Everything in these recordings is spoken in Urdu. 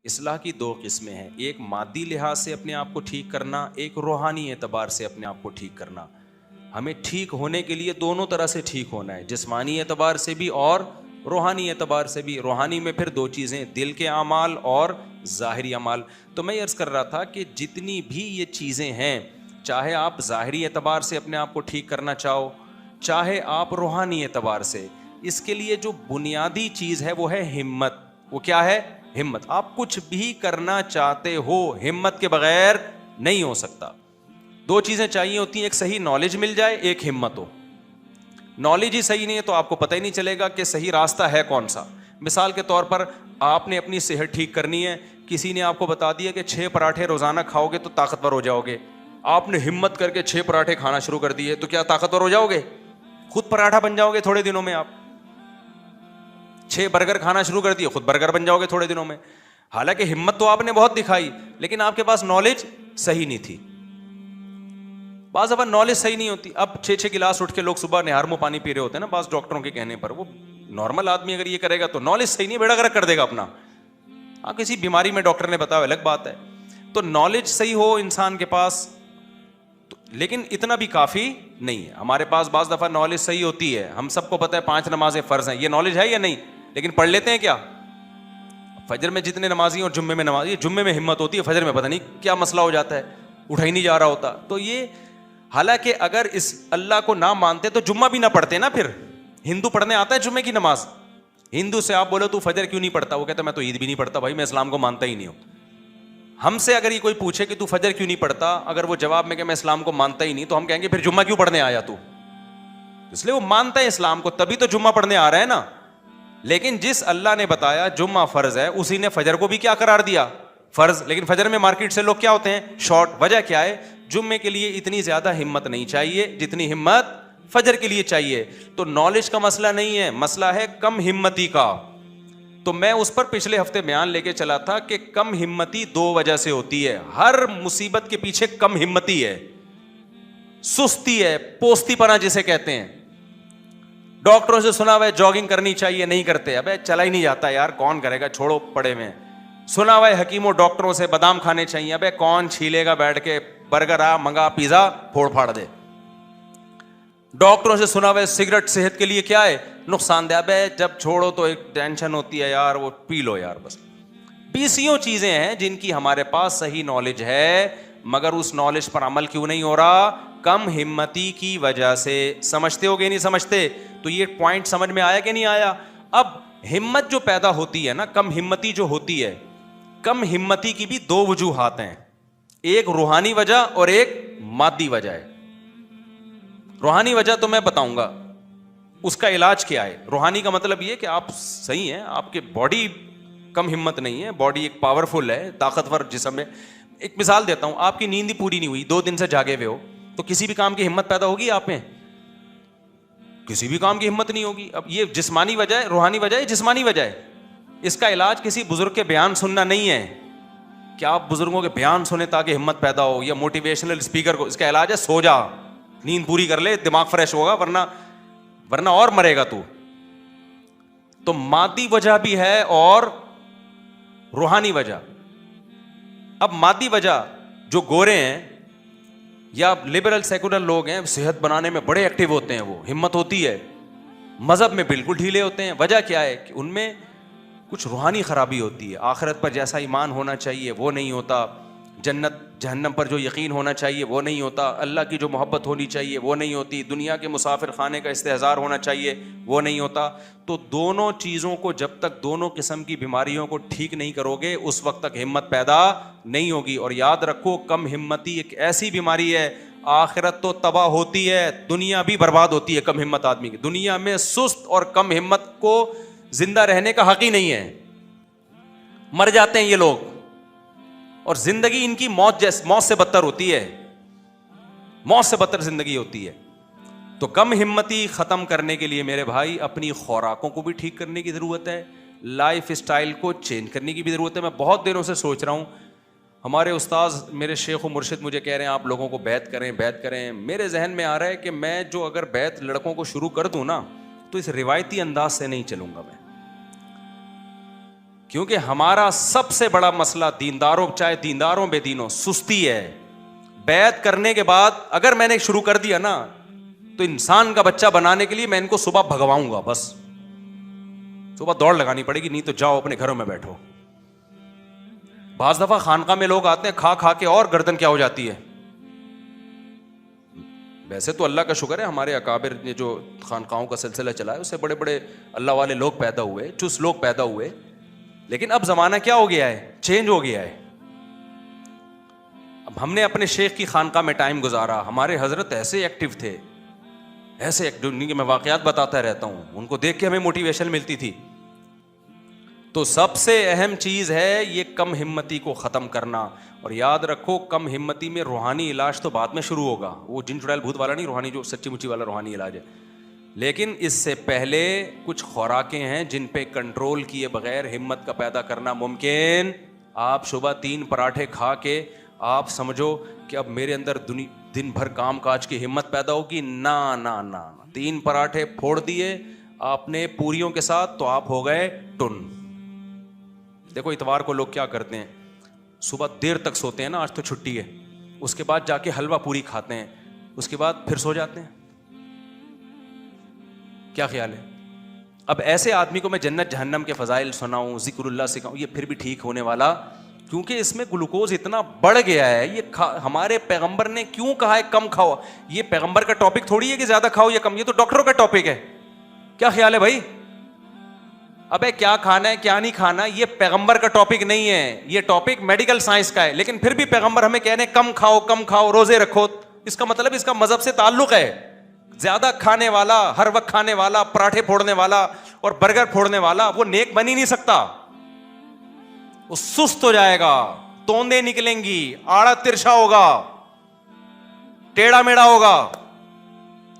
اصلاح کی دو قسمیں ہیں، ایک مادی لحاظ سے اپنے آپ کو ٹھیک کرنا، ایک روحانی اعتبار سے اپنے آپ کو ٹھیک کرنا۔ ہمیں ٹھیک ہونے کے لیے دونوں طرح سے ٹھیک ہونا ہے، جسمانی اعتبار سے بھی اور روحانی اعتبار سے بھی۔ روحانی میں پھر دو چیزیں، دل کے اعمال اور ظاہری اعمال۔ تو میں یہ عرض کر رہا تھا کہ جتنی بھی یہ چیزیں ہیں، چاہے آپ ظاہری اعتبار سے اپنے آپ کو ٹھیک کرنا چاہو، چاہے آپ روحانی اعتبار سے، اس کے لیے جو بنیادی چیز ہے وہ ہے ہمت۔ وہ کیا ہے؟ ہمت۔ آپ کچھ بھی کرنا چاہتے ہو، ہمت کے بغیر نہیں ہو سکتا۔ دو چیزیں چاہیے ہوتی ہیں، ایک صحیح نالج مل جائے، ایک ہمت ہو۔ نالج ہی صحیح نہیں ہے تو آپ کو پتہ ہی نہیں چلے گا کہ صحیح راستہ ہے کون سا۔ مثال کے طور پر آپ نے اپنی صحت ٹھیک کرنی ہے، کسی نے آپ کو بتا دیا کہ 6 پراٹھے روزانہ کھاؤ گے تو طاقتور ہو جاؤ گے۔ آپ نے ہمت کر کے 6 پراٹھے کھانا شروع کر دیے تو کیا طاقتور ہو جاؤ گے؟ خود پراٹھا بن جاؤ گے تھوڑے دنوں میں۔ آپ 6 برگر کھانا شروع کر دیے، خود برگر بن جاؤ گے تھوڑے دنوں میں۔ حالانکہ ہمت تو آپ نے بہت دکھائی، لیکن آپ کے پاس نالج صحیح نہیں تھی۔ بعض دفعہ نالج صحیح نہیں ہوتی۔ اب 6 گلاس اٹھ کے لوگ صبح نہار منہ پانی پی رہے ہوتے ہیں نا، بعض ڈاکٹروں کے کہنے پر۔ وہ نارمل آدمی اگر یہ کرے گا تو نالج صحیح نہیں، بیڑا گرک کر دے گا اپنا۔ ہاں، کسی بیماری میں ڈاکٹر نے بتایا الگ بات ہے۔ تو نالج صحیح ہو انسان کے پاس، لیکن اتنا بھی کافی نہیں ہے۔ ہمارے پاس بعض دفعہ نالج صحیح ہوتی ہے، ہم سب کو پتہ ہے 5 نمازیں فرض ہیں، یہ نالج ہے یا نہیں؟ لیکن پڑھ لیتے ہیں کیا؟ فجر میں جتنے نمازی اور جمعے میں نمازی، جمعے میں ہمت ہوتی ہے، فجر میں پتہ نہیں کیا مسئلہ ہو جاتا ہے، اٹھا ہی نہیں جا رہا ہوتا۔ تو یہ حالانکہ اگر اس اللہ کو نہ مانتے تو جمعہ بھی نہ پڑھتے نا۔ پھر ہندو پڑھنے آتا ہے جمعے کی نماز، ہندو سے آپ بولو تو فجر کیوں نہیں پڑھتا، وہ کہتا ہے میں تو عید بھی نہیں پڑھتا بھائی، میں اسلام کو مانتا ہی نہیں ہوں۔ ہم سے اگر یہ کوئی پوچھے کہ تو فجر کیوں نہیں پڑھتا، اگر وہ جواب میں کہ میں اسلام کو مانتا ہی نہیں، تو ہم کہیں گے پھر جمعہ کیوں پڑھنے آیا تو؟ اس لیے وہ مانتا ہے اسلام کو، تبھی تو جمعہ پڑھنے آ رہا ہے نا۔ لیکن جس اللہ نے بتایا جمعہ فرض ہے، اسی نے فجر کو بھی کیا قرار دیا؟ فرض۔ لیکن فجر میں مارکیٹ سے لوگ کیا ہوتے ہیں؟ شارٹ۔ وجہ کیا ہے؟ جمعے کے لیے اتنی زیادہ ہمت نہیں چاہیے جتنی ہمت فجر کے لیے چاہیے۔ تو نالج کا مسئلہ نہیں ہے، مسئلہ ہے کم ہمتی کا۔ تو میں اس پر پچھلے ہفتے بیان لے کے چلا تھا کہ کم ہمتی 2 وجہ سے ہوتی ہے۔ ہر مصیبت کے پیچھے کم ہمتی ہے، سستی ہے، پوستی پنا جسے کہتے ہیں۔ ڈاکٹروں سے سنا ہوا ہے جاگنگ کرنی چاہیے، نہیں کرتے، ابے چلا ہی نہیں جاتا یار، کون کرے گا، چھوڑو پڑے میں۔ سنا ہوا ہے حکیموں ڈاکٹروں سے بادام کھانے چاہیے، ابے کون چھیلے گا بیٹھ کے، برگر آ منگا، پیزا پھوڑ پھاڑ دے۔ ڈاکٹروں سے سنا ہوا ہے سگریٹ صحت کے لیے کیا ہے؟ نقصان دہ، ابے جب چھوڑو تو ایک ٹینشن ہوتی ہے یار، وہ پی لو یار بس۔ 20 چیزیں ہیں جن کی ہمارے پاس صحیح نالج ہے، مگر اس نالج پر عمل کیوں نہیں ہو رہا؟ کم ہمتی کی وجہ سے۔ سمجھتے ہو گے نہیں سمجھتے؟ تو یہ پوائنٹ سمجھ میں آیا کہ نہیں آیا؟ اب ہمت جو پیدا ہوتی ہے نا، کم ہمتی جو ہوتی ہے، کم ہمتی کی بھی 2 وجوہات ہیں، ایک روحانی وجہ اور ایک مادی وجہ ہے۔ روحانی وجہ تو میں بتاؤں گا اس کا علاج کیا ہے۔ روحانی کا مطلب یہ کہ آپ صحیح ہیں، آپ کے باڈی کم ہمت نہیں ہے، باڈی ایک پاورفل ہے، طاقتور جسم ہے۔ ایک مثال دیتا ہوں، آپ کی نیند ہی پوری نہیں ہوئی، 2 دن سے جاگے ہوئے ہو، تو کسی بھی کام کی ہمت پیدا ہوگی آپ میں؟ کسی بھی کام کی ہمت نہیں ہوگی۔ اب یہ جسمانی وجہ ہے، روحانی وجہ ہے، جسمانی وجہ ہے۔ اس کا علاج کسی بزرگ کے بیان سننا نہیں ہے کہ آپ بزرگوں کے بیان سنیں تاکہ ہمت پیدا ہو، یا موٹیویشنل اسپیکر کو۔ اس کا علاج ہے سو جا، نیند پوری کر لے، دماغ فریش ہوگا، ورنہ اور مرے گا تو۔ تو مادی وجہ بھی ہے اور روحانی وجہ۔ اب مادی وجہ، جو گورے ہیں یا لبرل سیکولر لوگ ہیں، صحت بنانے میں بڑے ایکٹیو ہوتے ہیں، وہ ہمت ہوتی ہے، مذہب میں بالکل ڈھیلے ہوتے ہیں۔ وجہ کیا ہے؟ کہ ان میں کچھ روحانی خرابی ہوتی ہے، آخرت پر جیسا ایمان ہونا چاہیے وہ نہیں ہوتا، جنت جہنم پر جو یقین ہونا چاہیے وہ نہیں ہوتا، اللہ کی جو محبت ہونی چاہیے وہ نہیں ہوتی، دنیا کے مسافر خانے کا استحضار ہونا چاہیے وہ نہیں ہوتا۔ تو دونوں چیزوں کو جب تک، دونوں قسم کی بیماریوں کو ٹھیک نہیں کرو گے، اس وقت تک ہمت پیدا نہیں ہوگی۔ اور یاد رکھو، کم ہمتی ایک ایسی بیماری ہے، آخرت تو تباہ ہوتی ہے، دنیا بھی برباد ہوتی ہے کم ہمت آدمی کی۔ دنیا میں سست اور کم ہمت کو زندہ رہنے کا حق ہی نہیں ہے، مر جاتے ہیں یہ لوگ، اور زندگی ان کی موت سے بدتر ہوتی ہے، موت سے بدتر زندگی ہوتی ہے۔ تو کم ہمتی ختم کرنے کے لیے میرے بھائی اپنی خوراکوں کو بھی ٹھیک کرنے کی ضرورت ہے، لائف اسٹائل کو چینج کرنے کی بھی ضرورت ہے۔ میں بہت دنوں سے سوچ رہا ہوں، ہمارے استاذ میرے شیخ و مرشد مجھے کہہ رہے ہیں آپ لوگوں کو بیعت کریں بیعت کریں۔ میرے ذہن میں آ رہا ہے کہ میں جو اگر بیعت لڑکوں کو شروع کر دوں نا، تو اس روایتی انداز سے نہیں چلوں گا میں، کیونکہ ہمارا سب سے بڑا مسئلہ دینداروں, چاہے دینداروں بے دینوں, سستی ہے. بیعت کرنے کے بعد اگر میں نے شروع کر دیا نا تو انسان کا بچہ بنانے کے لیے میں ان کو صبح بھگواؤں گا, بس صبح دوڑ لگانی پڑے گی, نہیں تو جاؤ اپنے گھروں میں بیٹھو. بعض دفعہ خانقاہ میں لوگ آتے ہیں کھا کھا کے اور گردن کیا ہو جاتی ہے. ویسے تو اللہ کا شکر ہے ہمارے اکابر نے جو خانقاہوں کا سلسلہ چلا ہے اس سے بڑے بڑے اللہ والے لوگ پیدا ہوئے, چست لوگ پیدا ہوئے. لیکن اب زمانہ کیا ہو گیا ہے, چینج ہو گیا ہے. اب ہم نے اپنے شیخ کی خانقاہ میں ٹائم گزارا, ہمارے حضرت ایسے ایکٹیو تھے, ایسے ایکٹیو, میں واقعات بتاتا رہتا ہوں, ان کو دیکھ کے ہمیں موٹیویشن ملتی تھی. تو سب سے اہم چیز ہے یہ کم ہمتی کو ختم کرنا. اور یاد رکھو کم ہمتی میں روحانی علاج تو بعد میں شروع ہوگا, وہ جن چڑیل بھوت والا نہیں, روحانی جو سچی مچی والا روحانی علاج ہے. لیکن اس سے پہلے کچھ خوراکیں ہیں جن پہ کنٹرول کیے بغیر ہمت کا پیدا کرنا ممکن. آپ صبح 3 پراٹھے کھا کے آپ سمجھو کہ اب میرے اندر دن بھر کام کاج کی ہمت پیدا ہوگی, نہ نہ نہ. 3 پراٹھے پھوڑ دیے آپ نے پوریوں کے ساتھ تو آپ ہو گئے ٹن. دیکھو اتوار کو لوگ کیا کرتے ہیں, صبح دیر تک سوتے ہیں نا, آج تو چھٹی ہے, اس کے بعد جا کے حلوہ پوری کھاتے ہیں, اس کے بعد پھر سو جاتے ہیں. کیا خیال ہے؟ اب ایسے آدمی کو میں جنت جہنم کے فضائل سناؤں, ذکر اللہ سکھاؤں, یہ پھر بھی ٹھیک ہونے والا, کیونکہ اس میں گلوکوز اتنا بڑھ گیا ہے. یہ ہمارے پیغمبر نے کیوں کہا ہے کم کھاؤ؟ یہ پیغمبر کا ٹاپک تھوڑی ہے کہ زیادہ کھاؤ یا کم, یہ تو ڈاکٹروں کا ٹاپک ہے. کیا خیال ہے بھائی؟ ابے کیا کھانا ہے کیا نہیں کھانا یہ پیغمبر کا ٹاپک نہیں ہے, یہ ٹاپک میڈیکل سائنس کا ہے. لیکن پھر بھی پیغمبر ہمیں کہہ رہے ہیں کم کھاؤ کم کھاؤ, روزے رکھو. اس کا مطلب اس کا مذہب سے تعلق ہے. زیادہ کھانے والا, ہر وقت کھانے والا, پراٹھے پھوڑنے والا اور برگر پھوڑنے والا وہ نیک بن ہی نہیں سکتا. وہ سست ہو جائے گا, توندے نکلیں گی, آڑا ترشا ہوگا, ٹیڑھا میڑا ہوگا,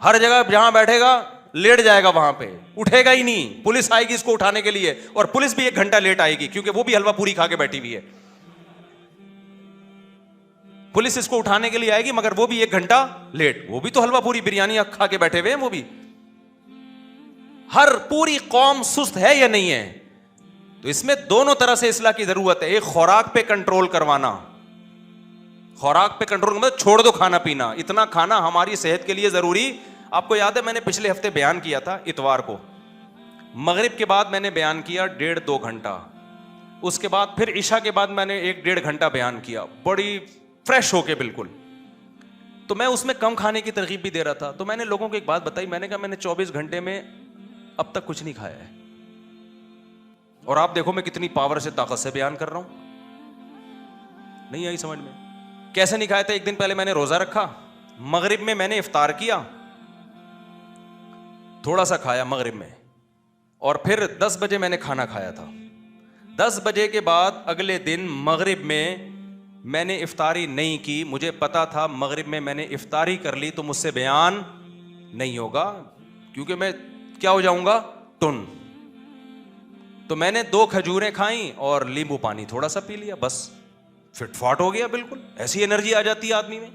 ہر جگہ جہاں بیٹھے گا لیٹ جائے گا, وہاں پہ اٹھے گا ہی نہیں. پولیس آئے گی اس کو اٹھانے کے لیے, اور پولیس بھی 1 گھنٹہ لیٹ آئے گی کیونکہ وہ بھی حلوہ پوری کھا کے بیٹھی ہوئی ہے. پولیس اس کو اٹھانے کے لیے آئے گی مگر وہ بھی 1 گھنٹہ لیٹ, وہ بھی تو حلوہ پوری بریانی کھا کے بیٹھے ہوئے ہیں. وہ بھی ہر پوری قوم سست ہے یا نہیں ہے؟ تو اس میں دونوں طرح سے اصلاح کی ضرورت ہے. ایک خوراک پہ کنٹرول کروانا, خوراک پہ کنٹرول مطلب چھوڑ دو کھانا پینا, اتنا کھانا ہماری صحت کے لیے ضروری. آپ کو یاد ہے میں نے پچھلے ہفتے بیان کیا تھا, اتوار کو مغرب کے بعد میں نے بیان کیا 1.5-2 گھنٹہ, اس کے بعد پھر عشاء کے بعد میں نے 1-1.5 گھنٹہ بیان کیا, بڑی فریش ہو کے بالکل. تو میں اس میں کم کھانے کی ترغیب بھی دے رہا تھا. تو میں نے لوگوں کو ایک بات بتائی, میں نے کہا میں نے 24 گھنٹے میں اب تک کچھ نہیں کھایا ہے, اور آپ دیکھو میں کتنی پاور سے طاقت سے بیان کر رہا ہوں. نہیں آئی سمجھ میں؟ کیسے نہیں کھایا تھا؟ ایک دن پہلے میں نے روزہ رکھا, مغرب میں نے افطار کیا, تھوڑا سا کھایا مغرب میں, اور پھر 10 بجے میں نے کھانا کھایا تھا. 10 بجے کے بعد اگلے دن مغرب میں نے افطاری نہیں کی. مجھے پتا تھا مغرب میں نے افطاری کر لی تو مجھ سے بیان نہیں ہوگا, کیونکہ میں کیا ہو جاؤں گا, ٹن. تو میں نے 2 کھجوریں کھائیں اور لیمبو پانی تھوڑا سا پی لیا, بس فٹ فاٹ ہو گیا بالکل. ایسی انرجی آ جاتی ہے آدمی میں.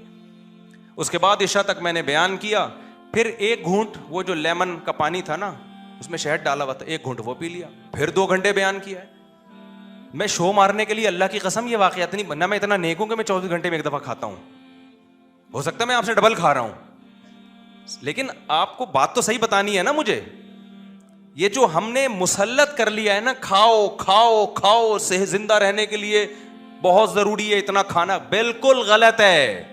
اس کے بعد عشاء تک میں نے بیان کیا, پھر 1 گھونٹ وہ جو لیمن کا پانی تھا نا اس میں شہد ڈالا ہوا تھا, 1 گھونٹ وہ پی لیا, پھر 2 گھنٹے بیان کیا ہے. میں شو مارنے کے لیے اللہ کی قسم یہ واقعات نہیں بننا, میں اتنا نیک ہوں کہ میں 24 گھنٹے میں 1 دفعہ کھاتا ہوں. ہو سکتا ہے میں آپ سے ڈبل کھا رہا ہوں, لیکن آپ کو بات تو صحیح بتانی ہے نا مجھے. یہ جو ہم نے مسلط کر لیا ہے نا, کھاؤ کھاؤ کھاؤ, صحت زندہ رہنے کے لیے بہت ضروری ہے اتنا کھانا, بالکل غلط ہے.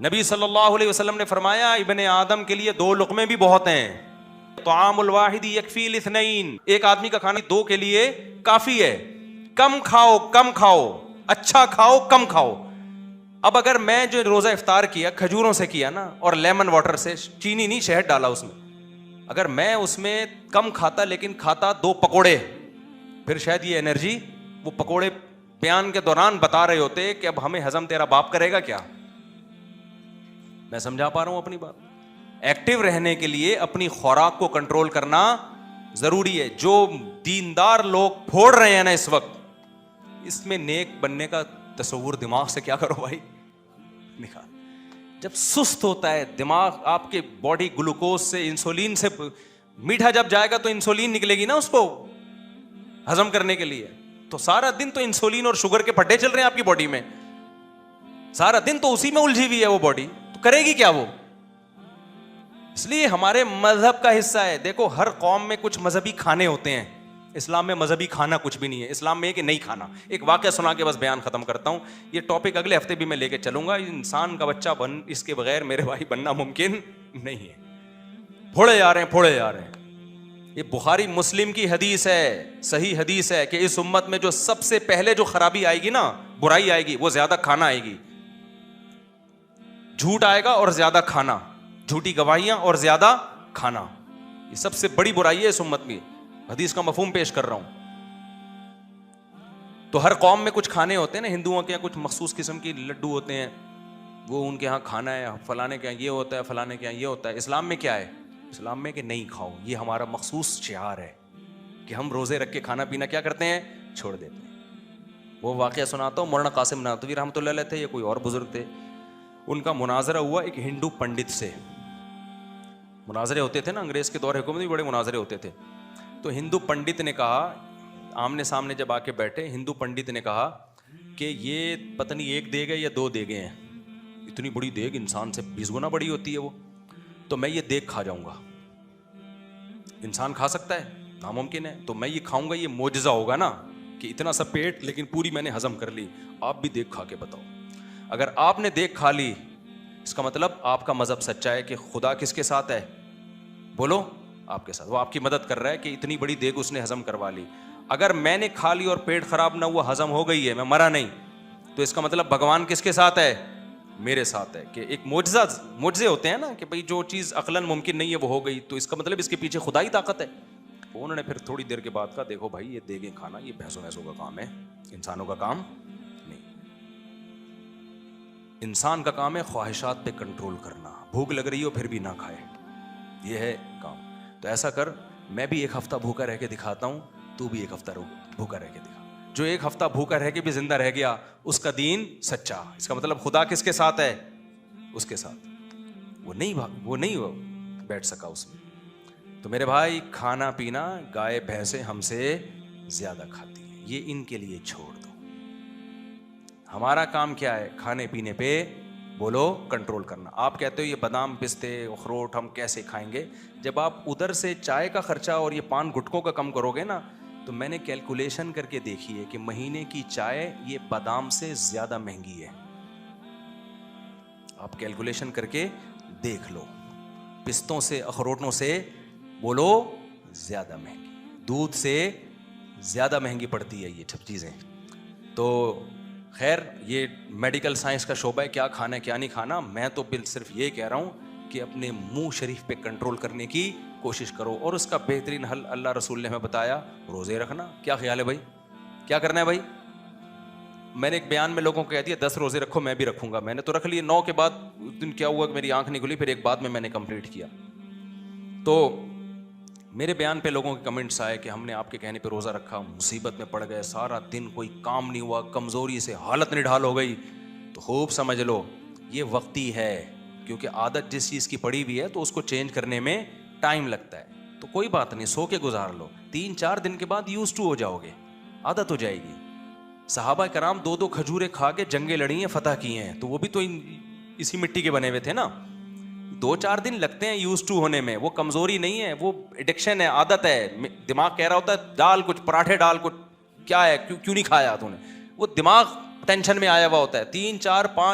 نبی صلی اللہ علیہ وسلم نے فرمایا ابن آدم کے لیے 2 لقمے بھی بہت ہیں. طعام الواحد یکفی الاثنین, ایک آدمی کا کھانا 2 کے لیے کافی ہے. کم کھاؤ کم کھاؤ, اچھا کھاؤ کم کھاؤ. اب اگر میں جو روزہ افطار کیا کھجوروں سے کیا نا, اور لیمن واٹر سے, چینی نہیں شہد ڈالا اس میں, اگر میں اس میں کم کھاتا لیکن کھاتا 2 پکوڑے, پھر شاید یہ انرجی, وہ پکوڑے بیان کے دوران بتا رہے ہوتے کہ اب ہمیں ہضم تیرا باپ کرے گا کیا. میں سمجھا پا رہا ہوں اپنی بات؟ ایکٹیو رہنے کے لیے اپنی خوراک کو کنٹرول کرنا ضروری ہے. جو دیندار لوگ پھوڑ رہے ہیں نا اس وقت, اس میں نیک بننے کا تصور دماغ سے کیا کرو بھائی, نکال. جب سست ہوتا ہے دماغ, آپ کے باڈی گلوکوز سے, انسولین سے, میٹھا جب جائے گا تو انسولین نکلے گی نا اس کو, ہضم کرنے کے لیے. تو سارا دن تو انسولین اور شوگر کے پھٹے چل رہے ہیں آپ کی باڈی میں, سارا دن تو اسی میں الجھی ہوئی ہے وہ باڈی, تو کرے گی کیا وہ؟ اس لیے ہمارے مذہب کا حصہ ہے. دیکھو ہر قوم میں کچھ مذہبی کھانے ہوتے ہیں, اسلام میں مذہبی کھانا کچھ بھی نہیں ہے. اسلام میں ہے کہ نہیں کھانا. ایک واقعہ سنا کے بس بیان ختم کرتا ہوں, یہ ٹاپک اگلے ہفتے بھی میں لے کے چلوں گا. انسان کا بچہ اس کے بغیر میرے بھائی بننا ممکن نہیں ہے. پھوڑے جا رہے ہیں. یہ بخاری مسلم کی حدیث ہے, صحیح حدیث ہے کہ اس امت میں جو سب سے پہلے جو خرابی آئے گی نا, برائی آئے گی, وہ زیادہ کھانا آئے گی. جھوٹ آئے گا اور زیادہ کھانا, جھوٹی گواہیاں اور زیادہ کھانا, یہ سب سے بڑی برائی ہے اس امت میں. حدیث کا مفہوم پیش کر رہا ہوں. تو ہر قوم میں کچھ کھانے ہوتے ہیں نا, ہندوؤں کے یہاں کچھ مخصوص قسم کی لڈو ہوتے ہیں, وہ ان کے یہاں کھانا ہے, فلانے کے یہاں یہ ہوتا ہے, فلانے کے یہاں یہ ہوتا ہے. اسلام میں کیا ہے؟ اسلام میں کہ نہیں کھاؤ. یہ ہمارا مخصوص شعار ہے کہ ہم روزے رکھ کے کھانا پینا کیا کرتے ہیں, چھوڑ دیتے ہیں. وہ واقعہ سناتا ہوں, مولانا قاسم نانوتوی رحمۃ اللہ علیہ تھے یا کوئی اور بزرگ تھے, ان کا مناظرہ ہوا ایک ہندو پنڈت سے. مناظرے ہوتے تھے نا انگریز کے دور حکومت میں, بڑے مناظرے ہوتے تھے. تو ہندو پنڈت نے کہا, آمنے سامنے جب آ کے بیٹھے, ہندو پنڈت نے کہا کہ یہ پتہ نہیں ایک دیگ ہے یا دو دیگیں ہیں, اتنی بڑی دیگ انسان سے 20 گنا بڑی ہوتی ہے وہ, تو میں یہ دیگ کھا جاؤں گا. انسان کھا سکتا ہے؟ ناممکن ہے. تو میں یہ کھاؤں گا, یہ معجزہ ہوگا نا کہ اتنا سا پیٹ لیکن پوری میں نے ہضم کر لی. آپ بھی دیگ کھا کے بتاؤ. اگر آپ نے دیگ کھا لی, اس کا مطلب آپ کا مذہب سچا ہے کہ خدا کس کے ساتھ ہے؟ بولو, آپ کے ساتھ. وہ آپ کی مدد کر رہا ہے کہ اتنی بڑی دیگ اس نے ہضم کروا لی. اگر میں نے کھا لی اور پیٹ خراب نہ ہوا, ہضم ہو گئی ہے, میں مرا نہیں, تو اس کا مطلب بھگوان کس کے ساتھ ہے؟ میرے ساتھ ہے. کہ ایک معجزے ہوتے ہیں نا کہ بھئی جو چیز عقلاً ممکن نہیں ہے وہ ہو گئی, تو اس کا مطلب اس کے پیچھے خدائی طاقت ہے. انہوں نے پھر تھوڑی دیر کے بعد کہا, دیکھو بھائی یہ دیگیں کھانا یہ بھینسوں کا کام ہے, انسانوں کا کام نہیں. انسان کا کام ہے خواہشات پہ کنٹرول کرنا. بھوک لگ رہی ہو پھر بھی نہ کھائے, یہ ہے کام. تو ایسا کر, میں بھی ایک ہفتہ بھوکا رہ کے دکھاتا ہوں, تو بھی ایک ہفتہ بھوکا رہ کے دکھا. جو ایک ہفتہ بھوکا رہ کے بھی زندہ رہ گیا, اس کا دین سچا. اس کا مطلب خدا کس کے ساتھ ہے؟ اس کے ساتھ. وہ نہیں بیٹھ سکا اس میں. تو میرے بھائی, کھانا پینا گائے بھینسیں ہم سے زیادہ کھاتی ہیں, یہ ان کے لیے چھوڑ دو. ہمارا کام کیا ہے؟ کھانے پینے پہ بولو کنٹرول کرنا. آپ کہتے ہو یہ بادام پستے اخروٹ ہم کیسے کھائیں گے؟ جب آپ ادھر سے چائے کا خرچہ اور یہ پان گٹکوں کا کم کرو گے نا, تو میں نے کیلکولیشن کر کے دیکھی ہے کہ مہینے کی چائے یہ بادام سے زیادہ مہنگی ہے. آپ کیلکولیشن کر کے دیکھ لو, پستوں سے اخروٹوں سے بولو زیادہ مہنگی, دودھ سے زیادہ مہنگی پڑتی ہے یہ سب چیزیں. تو خیر, یہ میڈیکل سائنس کا شعبہ ہے, کیا کھانا ہے کیا نہیں کھانا. میں تو صرف یہ کہہ رہا ہوں کہ اپنے منہ شریف پہ کنٹرول کرنے کی کوشش کرو, اور اس کا بہترین حل اللہ رسول نے ہمیں بتایا, روزے رکھنا. کیا خیال ہے بھائی, کیا کرنا ہے بھائی؟ میں نے ایک بیان میں لوگوں کو کہہ دیا 10 روزے رکھو, میں بھی رکھوں گا. میں نے تو رکھ لیے. 9 کے بعد اس دن کیا ہوا کہ میری آنکھ نہیں کھلی, پھر ایک بعد میں نے کمپلیٹ کیا. تو میرے بیان پہ لوگوں کے کمنٹس آئے کہ ہم نے آپ کے کہنے پہ روزہ رکھا, مصیبت میں پڑ گئے, سارا دن کوئی کام نہیں ہوا, کمزوری سے حالت نڈھال ہو گئی. تو خوب سمجھ لو یہ وقتی ہے, کیونکہ عادت جس چیز کی پڑی ہوئی ہے تو اس کو چینج کرنے میں ٹائم لگتا ہے. تو کوئی بات نہیں, سو کے گزار لو. 3-4 دن کے بعد یوز ٹو ہو جاؤ گے, عادت ہو جائے گی. صحابہ کرام 2 کھجوریں کھا کے جنگیں لڑی ہیں, فتح کی ہیں, تو وہ بھی تو اسی مٹی کے بنے ہوئے تھے نا. 2-4 دن لگتے ہیں یوز ٹو ہونے میں. وہ کمزوری نہیں ہے, وہ ایڈکشن ہے, عادت ہے. دماغ کہہ رہا ہوتا ہے ڈال کچھ پراٹھے, ڈال کچھ, کیا ہے کیوں نہیں کھایا تو نے, وہ دماغ ٹینشن میں آیا ہوا ہوتا ہے. 3-4-5